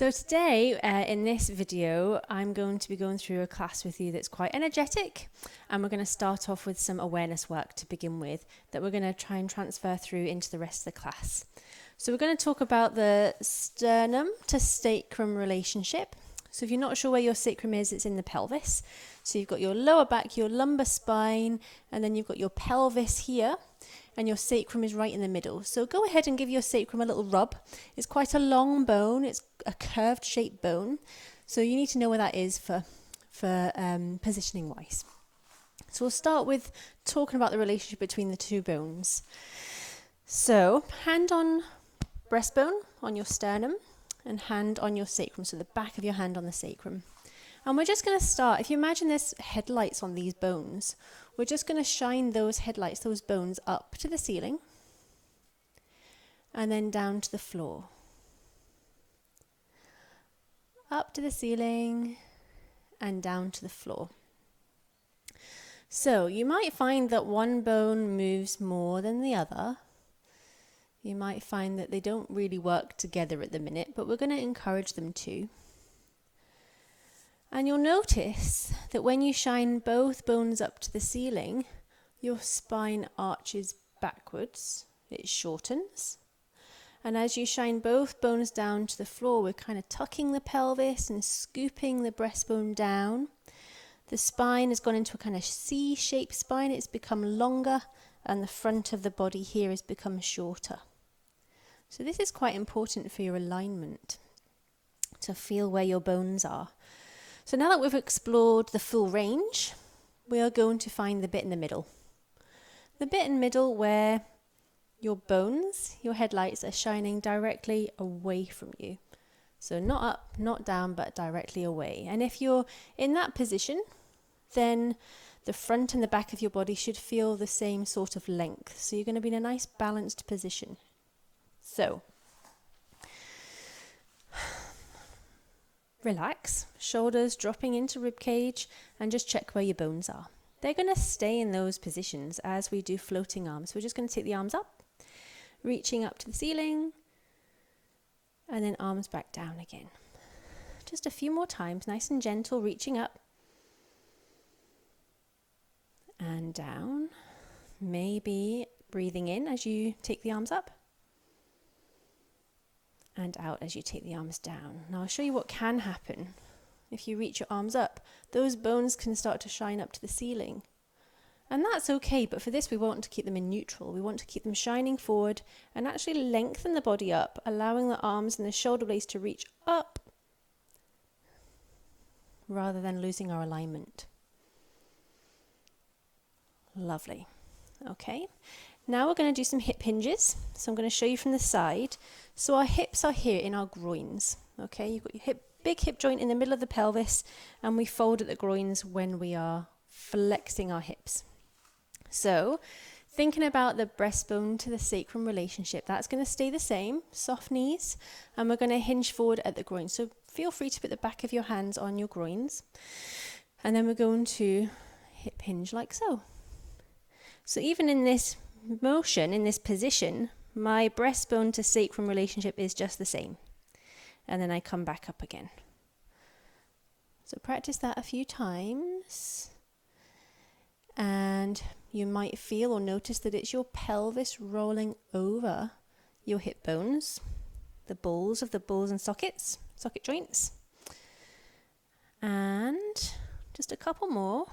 So today, in this video, I'm going to be going through a class with you that's quite energetic, and we're going to start off with some awareness work to begin with that we're going to try and transfer through into the rest of the class. So we're going to talk about the sternum to sacrum relationship. So if you're not sure where your sacrum is, it's in the pelvis. So you've got your lower back, your lumbar spine, and then you've got your pelvis here, and your sacrum is right in the middle. So go ahead and give your sacrum a little rub. It's quite a long bone. It's a curved shaped bone. So you need to know where that is for positioning wise. So we'll start with talking about the relationship between the two bones. So hand on breastbone on your sternum and hand on your sacrum. So the back of your hand on the sacrum. And we're just going to start, if you imagine there's headlights on these bones, we're just going to shine those headlights, those bones, up to the ceiling and then down to the floor. Up to the ceiling and down to the floor. So you might find that one bone moves more than the other. You might find that they don't really work together at the minute, but we're going to encourage them to. And you'll notice that when you shine both bones up to the ceiling, your spine arches backwards, it shortens. And as you shine both bones down to the floor, we're kind of tucking the pelvis and scooping the breastbone down. The spine has gone into a kind of C-shaped spine, it's become longer, and the front of the body here has become shorter. So this is quite important for your alignment, to feel where your bones are. So now that we've explored the full range, we are going to find the bit in the middle. The bit in the middle where your bones, your headlights are shining directly away from you. So not up, not down, but directly away. And if you're in that position, then the front and the back of your body should feel the same sort of length. So you're going to be in a nice balanced position. So relax, shoulders dropping into rib cage, and just check where your bones are. They're going to stay in those positions as we do floating arms. We're just going to take the arms up, reaching up to the ceiling, and then arms back down again. Just a few more times, nice and gentle, reaching up and down. Maybe breathing in as you take the arms up, and out as you take the arms down. Now I'll show you what can happen if you reach your arms up. Those bones can start to shine up to the ceiling. And that's okay, but for this we want to keep them in neutral. We want to keep them shining forward and actually lengthen the body up, allowing the arms and the shoulder blades to reach up rather than losing our alignment. Lovely. Okay. Now we're going to do some hip hinges. So I'm going to show you from the side. So our hips are here in our groins. Okay, you've got your big hip joint in the middle of the pelvis, and we fold at the groins when we are flexing our hips. So thinking about the breastbone to the sacrum relationship, that's going to stay the same, soft knees, and we're going to hinge forward at the groins. So feel free to put the back of your hands on your groins, and then we're going to hip hinge like so. So even in this motion, in this position, my breastbone to sacrum relationship is just the same. And then I come back up again. So practice that a few times. And you might feel or notice that it's your pelvis rolling over your hip bones, the balls of the balls and socket joints. And just a couple more.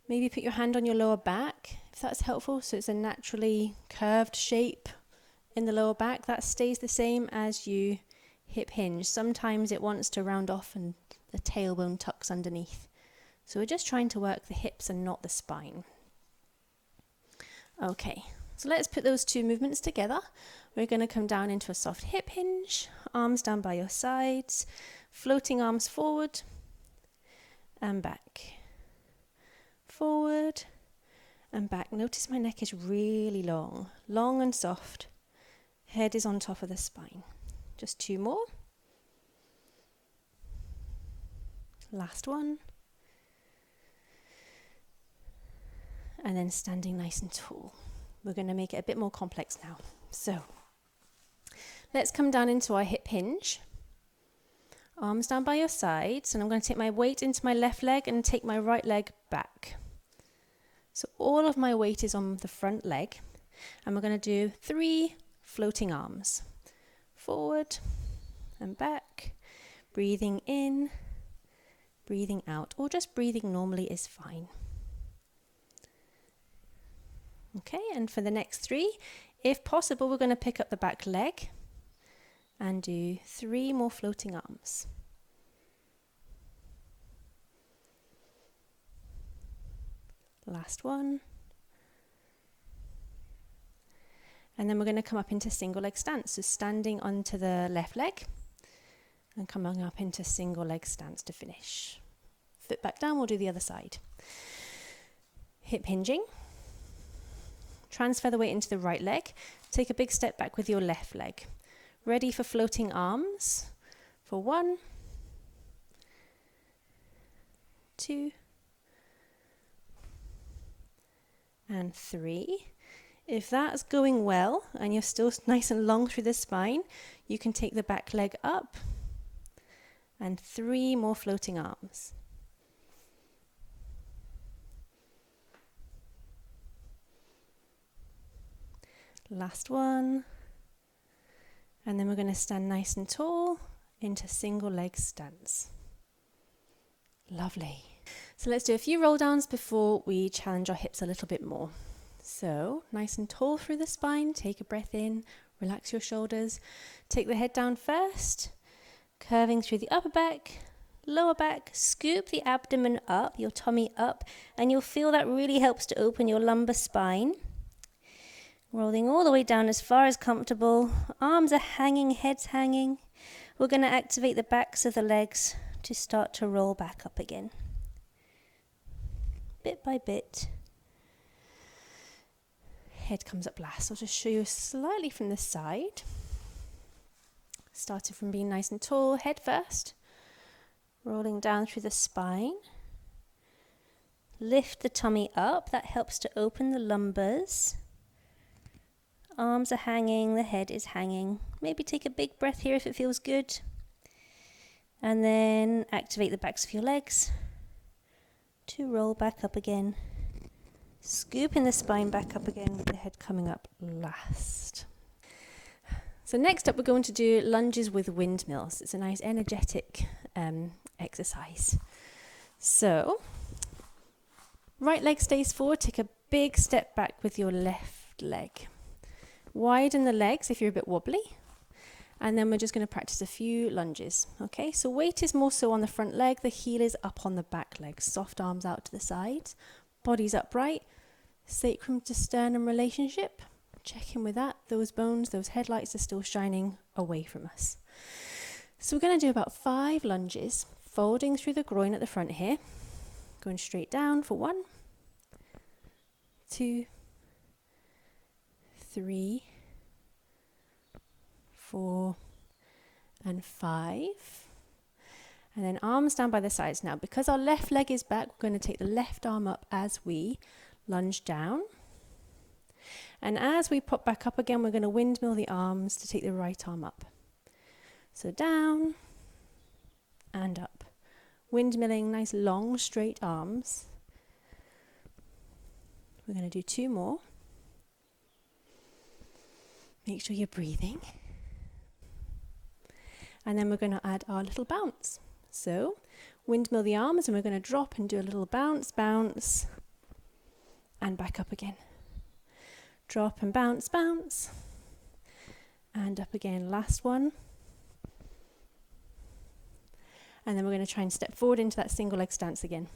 Maybe put your hand on your lower back, if that's helpful. So it's a naturally curved shape in the lower back. That stays the same as you hip hinge. Sometimes it wants to round off and the tailbone tucks underneath. So we're just trying to work the hips and not the spine. Okay, so let's put those two movements together. We're going to come down into a soft hip hinge, arms down by your sides, floating arms forward and back. Forward and back. Notice my neck is really long and soft. Head is on top of the spine. Just two more. Last one. And then standing nice and tall. We're going to make it a bit more complex now. So let's come down into our hip hinge. Arms down by your sides, and I'm going to take my weight into my left leg and take my right leg back. So all of my weight is on the front leg, and we're going to do 3 floating arms. Forward and back, breathing in, breathing out, or just breathing normally is fine. Okay, and for the next 3, if possible, we're going to pick up the back leg and do 3 more floating arms. Last one. And then we're going to come up into single leg stance. So standing onto the left leg and coming up into single leg stance to finish. Foot back down, we'll do the other side. Hip hinging. Transfer the weight into the right leg. Take a big step back with your left leg. Ready for floating arms for 1, 2, and 3. If that's going well and you're still nice and long through the spine, you can take the back leg up and 3 more floating arms. Last one. And then we're going to stand nice and tall into single leg stance. Lovely. So let's do a few roll downs before we challenge our hips a little bit more. So nice and tall through the spine, take a breath in, relax your shoulders, take the head down first, curving through the upper back, lower back, scoop the abdomen up, your tummy up, and you'll feel that really helps to open your lumbar spine. Rolling all the way down as far as comfortable, arms are hanging, head's hanging. We're going to activate the backs of the legs to start to roll back up again. Bit by bit. Head comes up last. I'll just show you slightly from the side. Starting from being nice and tall, head first. Rolling down through the spine. Lift the tummy up. That helps to open the lumbars. Arms are hanging, the head is hanging. Maybe take a big breath here if it feels good. And then activate the backs of your legs to roll back up again. Scooping the spine back up again with the head coming up last. So next up we're going to do lunges with windmills. It's a nice energetic exercise. So right leg stays forward, take a big step back with your left leg. Widen the legs if you're a bit wobbly. And then we're just going to practice a few lunges. Okay, so weight is more so on the front leg, the heel is up on the back leg. Soft arms out to the sides, body's upright, sacrum to sternum relationship. Check in with that. Those bones, those headlights are still shining away from us. So we're going to do about 5 lunges, folding through the groin at the front here. Going straight down for 1, 2, 3, 4, and 5. And then arms down by the sides. Now, because our left leg is back, we're going to take the left arm up as we lunge down. And as we pop back up again, we're going to windmill the arms to take the right arm up. So down and up. Windmilling, nice long straight arms. We're going to do 2 more. Make sure you're breathing. And then we're going to add our little bounce. So windmill the arms and we're going to drop and do a little bounce, bounce, and back up again. Drop and bounce, bounce, and up again. Last one. And then we're going to try and step forward into that single leg stance again.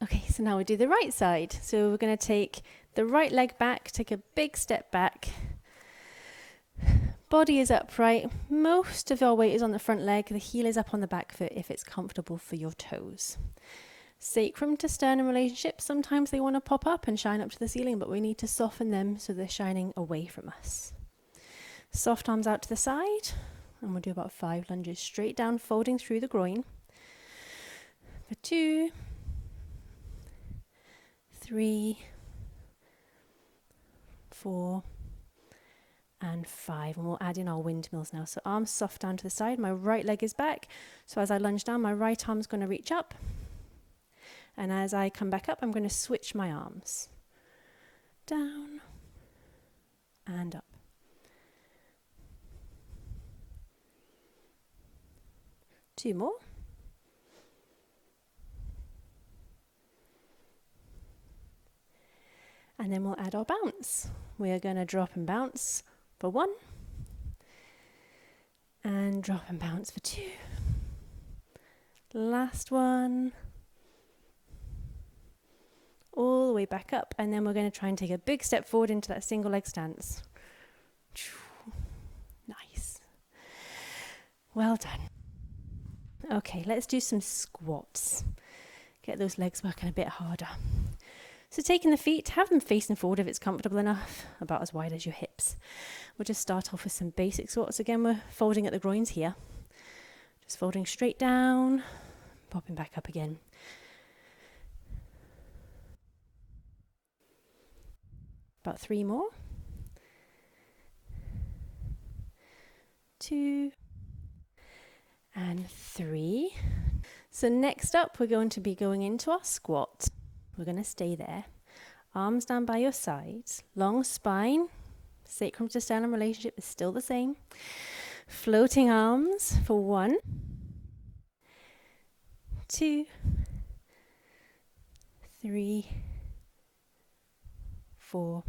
Okay, so now we do the right side. So we're going to take the right leg back, take a big step back. Body is upright. Most of our weight is on the front leg. The heel is up on the back foot if it's comfortable for your toes. Sacrum to sternum relationship. Sometimes they want to pop up and shine up to the ceiling, but we need to soften them so they're shining away from us. Soft arms out to the side. And we'll do about 5 lunges straight down, folding through the groin. For 2, 3, 4, and 5. And we'll add in our windmills now. So arms soft down to the side. My right leg is back. So as I lunge down, my right arm's going to reach up. And as I come back up, I'm going to switch my arms. Down and up. Two more. And then we'll add our bounce. We are going to drop and bounce for 1. And drop and bounce for 2. Last one. All the way back up. And then we're going to try and take a big step forward into that single leg stance. Nice. Well done. Okay, let's do some squats. Get those legs working a bit harder. So taking the feet, have them facing forward if it's comfortable enough, about as wide as your hips. We'll just start off with some basic squats. Again, we're folding at the groins here. Just folding straight down, popping back up again. About 3 more. 2 and 3. So next up, we're going to be going into our squat. We're going to stay there. Arms down by your sides. Long spine. Sacrum to sternum relationship is still the same. Floating arms for 1, 2, 3, 4,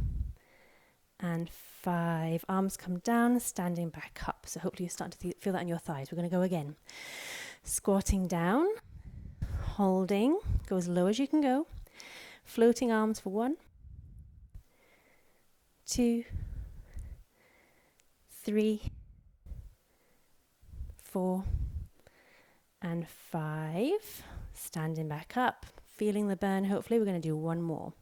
and 5. Arms come down, standing back up. So hopefully you're starting to feel that in your thighs. We're going to go again. Squatting down, holding, go as low as you can go. Floating arms for 1, 2, 3, 4, and 5. Standing back up, feeling the burn. Hopefully we're going to do 1 more.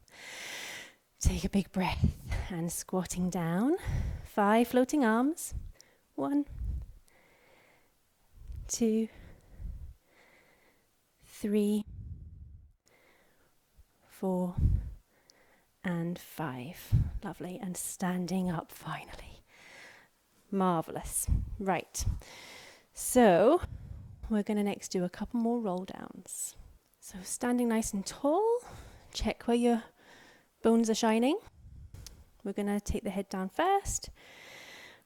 Take a big breath and squatting down. 5 floating arms. 1, 2, 3, 4, and 5. Lovely. And standing up finally. Marvelous. Right. So we're going to next do a couple more roll downs. So standing nice and tall. Check where your bones are shining. We're going to take the head down first.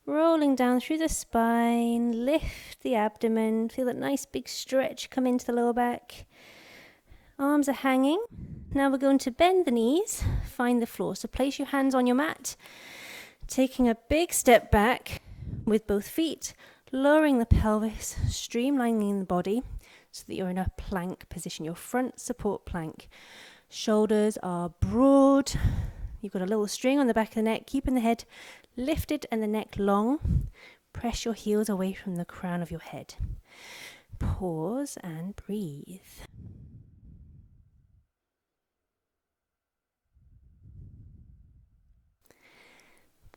Rolling down through the spine. Lift the abdomen. Feel that nice big stretch come into the lower back. Arms are hanging. Now we're going to bend the knees, find the floor. So place your hands on your mat, taking a big step back with both feet, lowering the pelvis, streamlining the body so that you're in a plank position, your front support plank. Shoulders are broad. You've got a little string on the back of the neck, keeping the head lifted and the neck long. Press your heels away from the crown of your head. Pause and breathe.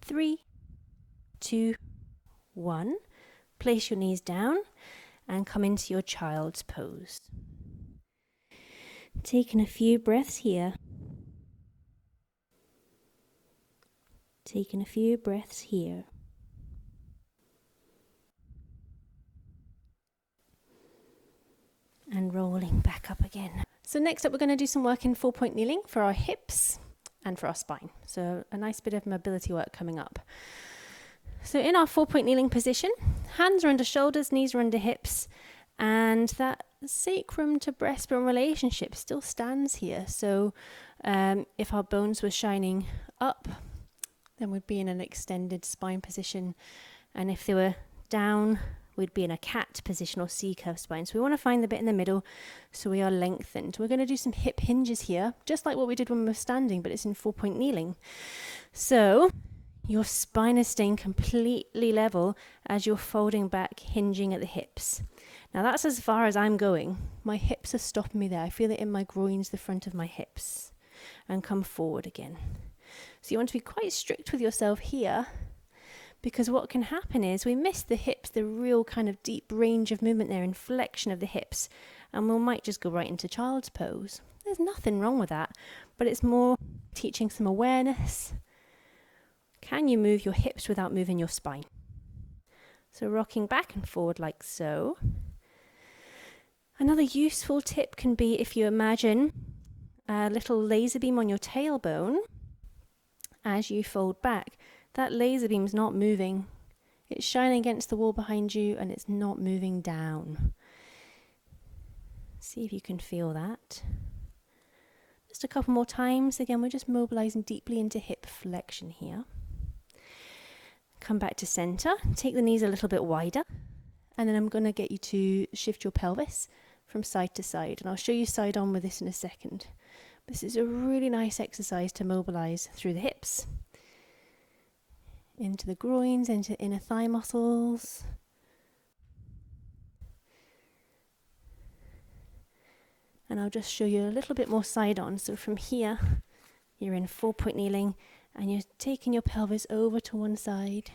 3, 2, 1. Place your knees down and come into your child's pose. Taking a few breaths here. Taking a few breaths here. And rolling back up again. So next up we're going to do some work in 4-point kneeling for our hips and for our spine. So a nice bit of mobility work coming up. So in our 4-point kneeling position, hands are under shoulders, knees are under hips, and that sacrum to breastbone relationship still stands here. So if our bones were shining up, then we'd be in an extended spine position. And if they were down, we'd be in a cat position or C-curve spine. So we want to find the bit in the middle so we are lengthened. We're going to do some hip hinges here, just like what we did when we were standing, but it's in 4-point kneeling. So your spine is staying completely level as you're folding back, hinging at the hips. Now that's as far as I'm going. My hips are stopping me there. I feel it in my groins, the front of my hips. And come forward again. So you want to be quite strict with yourself here, because what can happen is we miss the hips, the real kind of deep range of movement there, inflection of the hips, and we might just go right into child's pose. There's nothing wrong with that, but it's more teaching some awareness, Can you move your hips without moving your spine? So rocking back and forward like so. Another useful tip can be if you imagine a little laser beam on your tailbone as you fold back. That laser beam's not moving. It's shining against the wall behind you and it's not moving down. See if you can feel that. Just a couple more times. Again, we're just mobilizing deeply into hip flexion here. Come back to center. Take the knees a little bit wider. And then I'm going to get you to shift your pelvis from side to side. And I'll show you side on with this in a second. This is a really nice exercise to mobilize through the hips, into the groins, into inner thigh muscles. And I'll just show you a little bit more side on. So from here, you're in 4-point kneeling and you're taking your pelvis over to one side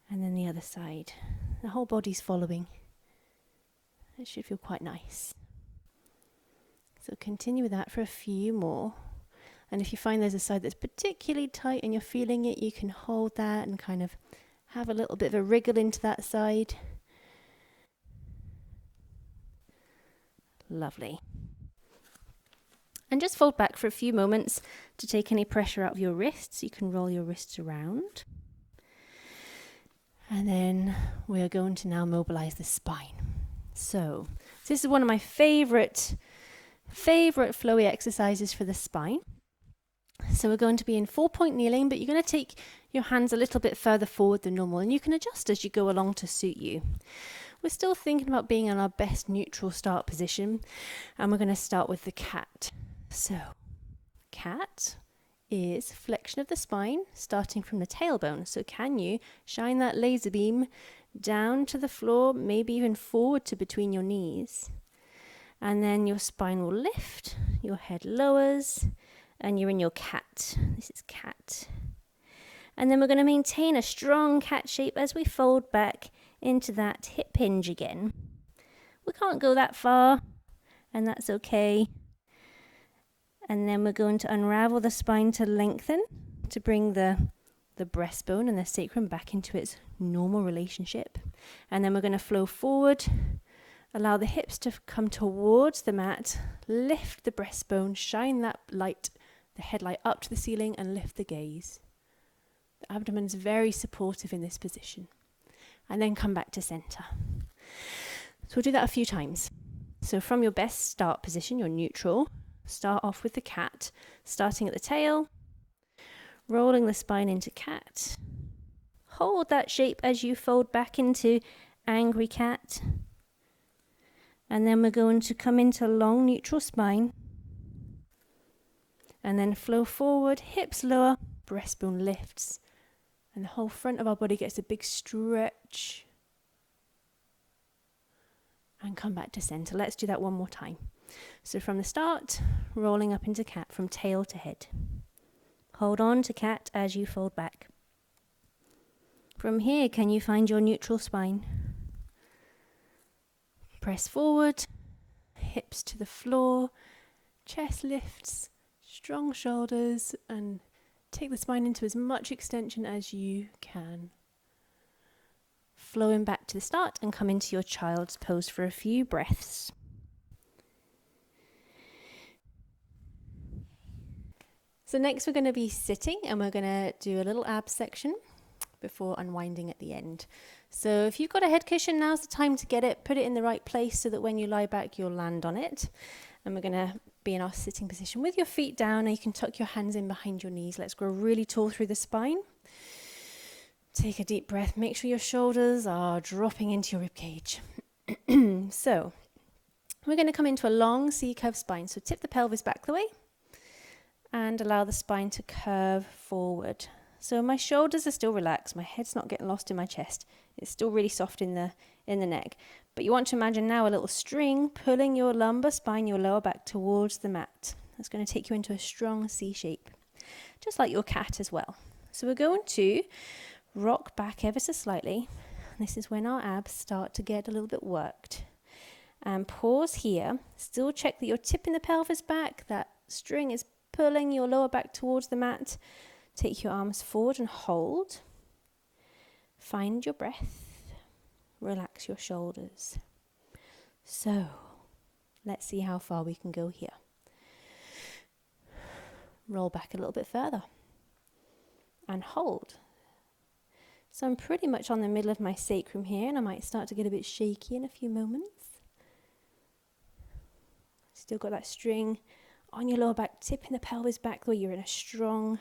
and then the other side. The whole body's following. It should feel quite nice. So continue with that for a few more. And if you find there's a side that's particularly tight and you're feeling it, you can hold that and kind of have a little bit of a wriggle into that side. Lovely. And just fold back for a few moments to take any pressure out of your wrists. You can roll your wrists around. And then we are going to now mobilize the spine. So this is one of my favorite flowy exercises for the spine. So we're going to be in 4-point kneeling, but you're going to take your hands a little bit further forward than normal, and you can adjust as you go along to suit you. We're still thinking about being in our best neutral start position, and we're going to start with the cat. So, cat is flexion of the spine starting from the tailbone. So can you shine that laser beam down to the floor, maybe even forward to between your knees? And then your spine will lift, your head lowers, and you're in your cat. This is cat. And then we're going to maintain a strong cat shape as we fold back into that hip hinge again. We can't go that far, and that's okay. And then we're going to unravel the spine to lengthen, to bring the breastbone and the sacrum back into its normal relationship. And then we're going to flow forward, allow the hips to come towards the mat, lift the breastbone, shine that light, the headlight up to the ceiling, and lift the gaze. The abdomen is very supportive in this position. And then come back to center. So we'll do that a few times. So from your best start position, your neutral, start off with the cat, starting at the tail, rolling the spine into cat. Hold that shape as you fold back into angry cat. And then we're going to come into long neutral spine. And then flow forward, hips lower, breastbone lifts. And the whole front of our body gets a big stretch. And come back to center. Let's do that one more time. So from the start, rolling up into cat from tail to head. Hold on to cat as you fold back. From here, can you find your neutral spine? Press forward, hips to the floor, chest lifts, strong shoulders, and take the spine into as much extension as you can. Flowing back to the start and come into your child's pose for a few breaths. So next we're going to be sitting and we're going to do a little ab section before unwinding at the end. So if you've got a head cushion, now's the time to get it, put it in the right place so that when you lie back you'll land on it. And we're going to be in our sitting position with your feet down, and you can tuck your hands in behind your knees. Let's grow really tall through the spine. Take a deep breath. Make sure your shoulders are dropping into your ribcage. So we're going to come into a long C-curve spine. So tip the pelvis back the way and allow the spine to curve forward. So my shoulders are still relaxed. My head's not getting lost in my chest. It's still really soft in the neck. But you want to imagine now a little string pulling your lumbar spine, your lower back towards the mat. That's going to take you into a strong C shape, just like your cat as well. So we're going to rock back ever so slightly. This is when our abs start to get a little bit worked. And pause here. Still check that you're tipping the pelvis back. That string is pulling your lower back towards the mat. Take your arms forward and hold. Find your breath. Relax your shoulders. So, let's see how far we can go here. Roll back a little bit further and hold. So I'm pretty much on the middle of my sacrum here, and I might start to get a bit shaky in a few moments. Still got that string on your lower back, tipping the pelvis back the way you're in a strong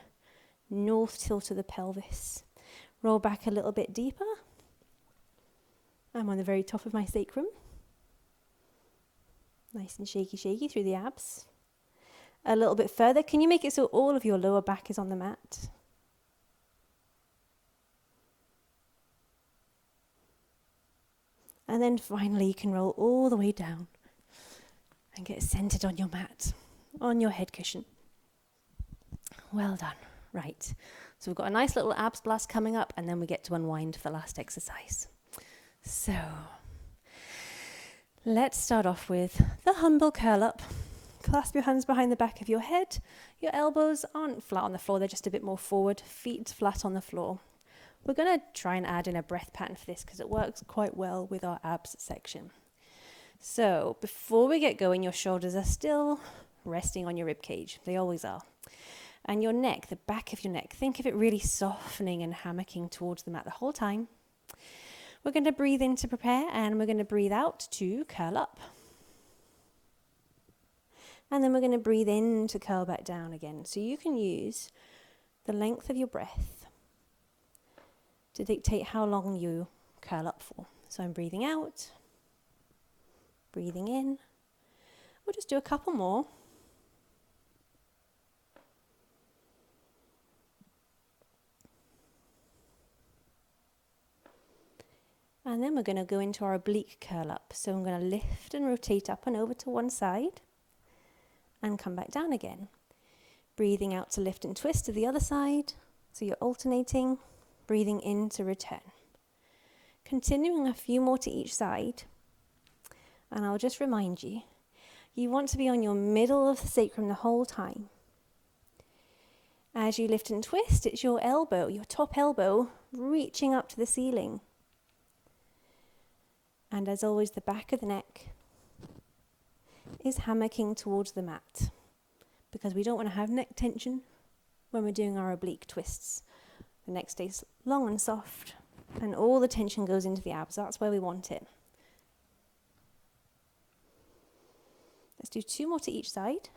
north tilt of the pelvis. Roll back a little bit deeper. I'm on the very top of my sacrum. Nice and shaky through the abs. A little bit further. Can you make it so all of your lower back is on the mat? And then finally you can roll all the way down and get centered on your mat, on your head cushion. Well done. Right. So we've got a nice little abs blast coming up, and then we get to unwind for the last exercise. So let's start off with the humble curl up. Clasp your hands behind the back of your head. Your elbows aren't flat on the floor, they're just a bit more forward, feet flat on the floor. We're going to try and add in a breath pattern for this because it works quite well with our abs section. So before we get going, your shoulders are still resting on your rib cage. They always are. And your neck, the back of your neck, think of it really softening and hammocking towards the mat the whole time. We're going to breathe in to prepare, and we're going to breathe out to curl up. And then we're going to breathe in to curl back down again. So you can use the length of your breath to dictate how long you curl up for. So I'm breathing out, breathing in. We'll just do a couple more. And then we're going to go into our oblique curl up. So I'm going to lift and rotate up and over to one side and come back down again. Breathing out to lift and twist to the other side. So you're alternating, breathing in to return. Continuing a few more to each side. And I'll just remind you, you want to be on your middle of the sacrum the whole time. As you lift and twist, it's your elbow, your top elbow, reaching up to the ceiling. And as always, the back of the neck is hammocking towards the mat, because we don't want to have neck tension when we're doing our oblique twists. The neck stays long and soft, and all the tension goes into the abs. That's where we want it. Let's do 2 more to each side.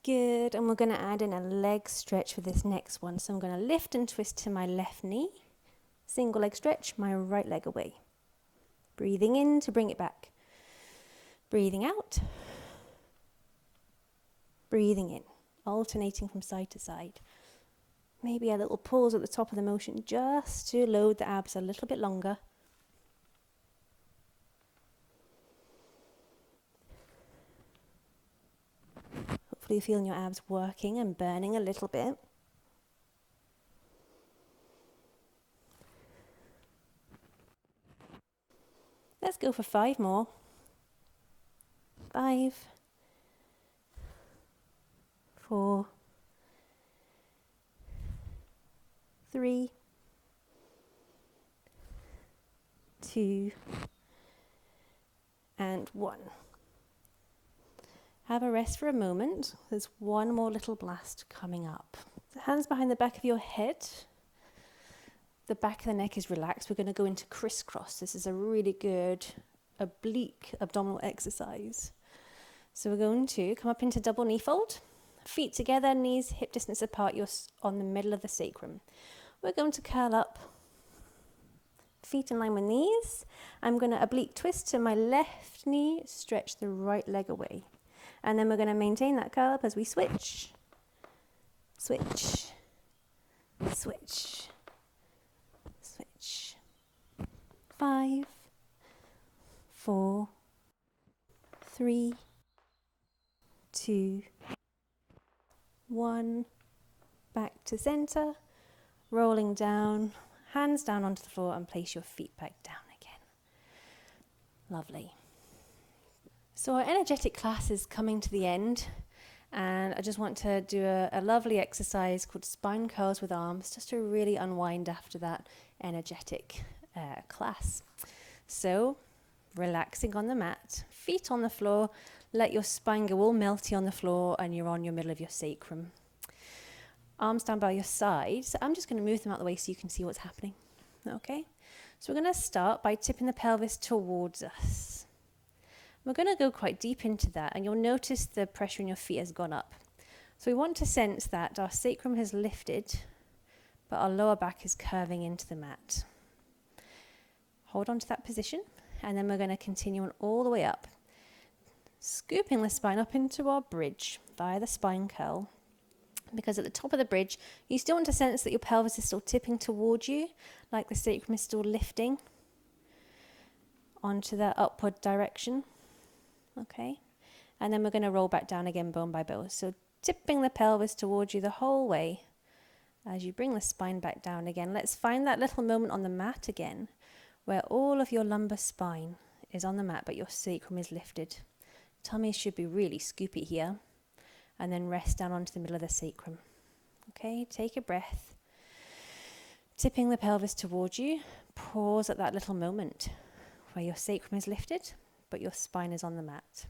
Good, and we're going to add in a leg stretch for this next one. So I'm going to lift and twist to my left knee, single leg stretch, my right leg away. Breathing in to bring it back. Breathing out. Breathing in, alternating from side to side. Maybe a little pause at the top of the motion just to load the abs a little bit longer. Hopefully you're feeling your abs working and burning a little bit. Let's go for 5 more. 5, 4, 3, 2, and 1. Have a rest for a moment. There's one more little blast coming up. Hands behind the back of your head. The back of the neck is relaxed. We're going to go into crisscross. This is a really good oblique abdominal exercise. So we're going to come up into double knee fold. Feet together, knees hip distance apart. You're on the middle of the sacrum. We're going to curl up. Feet in line with knees. I'm going to oblique twist to my left knee. Stretch the right leg away. And then we're going to maintain that curl up as we switch. Switch. Switch. Switch. 5, 4, 3, 2, 1. Back to center. Rolling down. Hands down onto the floor and place your feet back down again. Lovely. So our energetic class is coming to the end, and I just want to do a lovely exercise called spine curls with arms, just to really unwind after that energetic class. So relaxing on the mat, feet on the floor, let your spine go all melty on the floor, and you're on your middle of your sacrum. Arms down by your sides. So I'm just going to move them out of the way so you can see what's happening. Okay, so we're going to start by tipping the pelvis towards us. We're going to go quite deep into that, and you'll notice the pressure in your feet has gone up. So we want to sense that our sacrum has lifted, but our lower back is curving into the mat. Hold on to that position, and then we're going to continue on all the way up, scooping the spine up into our bridge via the spine curl. Because at the top of the bridge, you still want to sense that your pelvis is still tipping towards you, like the sacrum is still lifting onto the upward direction. Okay, and then we're going to roll back down again, bone by bone. So tipping the pelvis towards you the whole way as you bring the spine back down again. Let's find that little moment on the mat again, where all of your lumbar spine is on the mat, but your sacrum is lifted. Tummy should be really scoopy here, and then rest down onto the middle of the sacrum. Okay, take a breath. Tipping the pelvis towards you, pause at that little moment where your sacrum is lifted, but your spine is on the mat.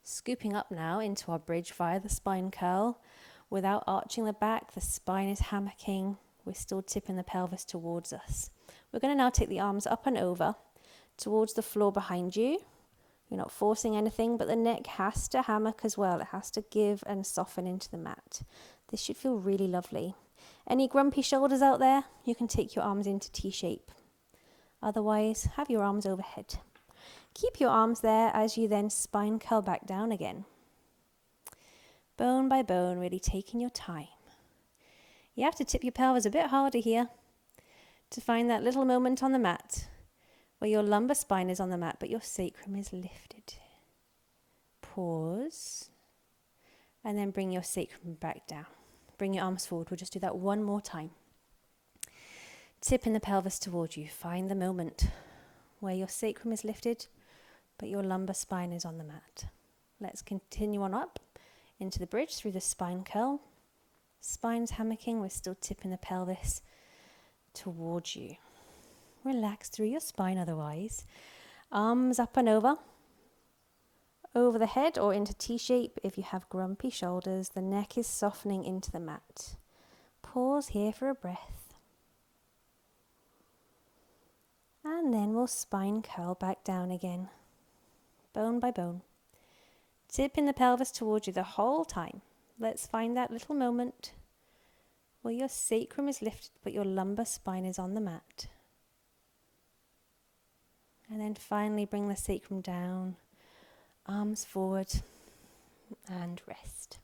Scooping up now into our bridge via the spine curl. Without arching the back, the spine is hammocking. We're still tipping the pelvis towards us. We're going to now take the arms up and over towards the floor behind you. You're not forcing anything, but the neck has to hammock as well. It has to give and soften into the mat. This should feel really lovely. Any grumpy shoulders out there? You can take your arms into T-shape. Otherwise, have your arms overhead. Keep your arms there as you then spine curl back down again. Bone by bone, really taking your time. You have to tip your pelvis a bit harder here to find that little moment on the mat where your lumbar spine is on the mat, but your sacrum is lifted. Pause, and then bring your sacrum back down. Bring your arms forward. We'll just do that one more time. Tipping the pelvis towards you. Find the moment where your sacrum is lifted, but your lumbar spine is on the mat. Let's continue on up into the bridge through the spine curl. Spine's hammocking. We're still tipping the pelvis towards you. Relax through your spine otherwise. Arms up and over the head or into T-shape. If you have grumpy shoulders, the neck is softening into the mat. Pause here for a breath. And then we'll spine curl back down again, bone by bone. Tipping the pelvis towards you the whole time. Let's find that little moment where your sacrum is lifted, but your lumbar spine is on the mat. And then finally bring the sacrum down, arms forward, and rest.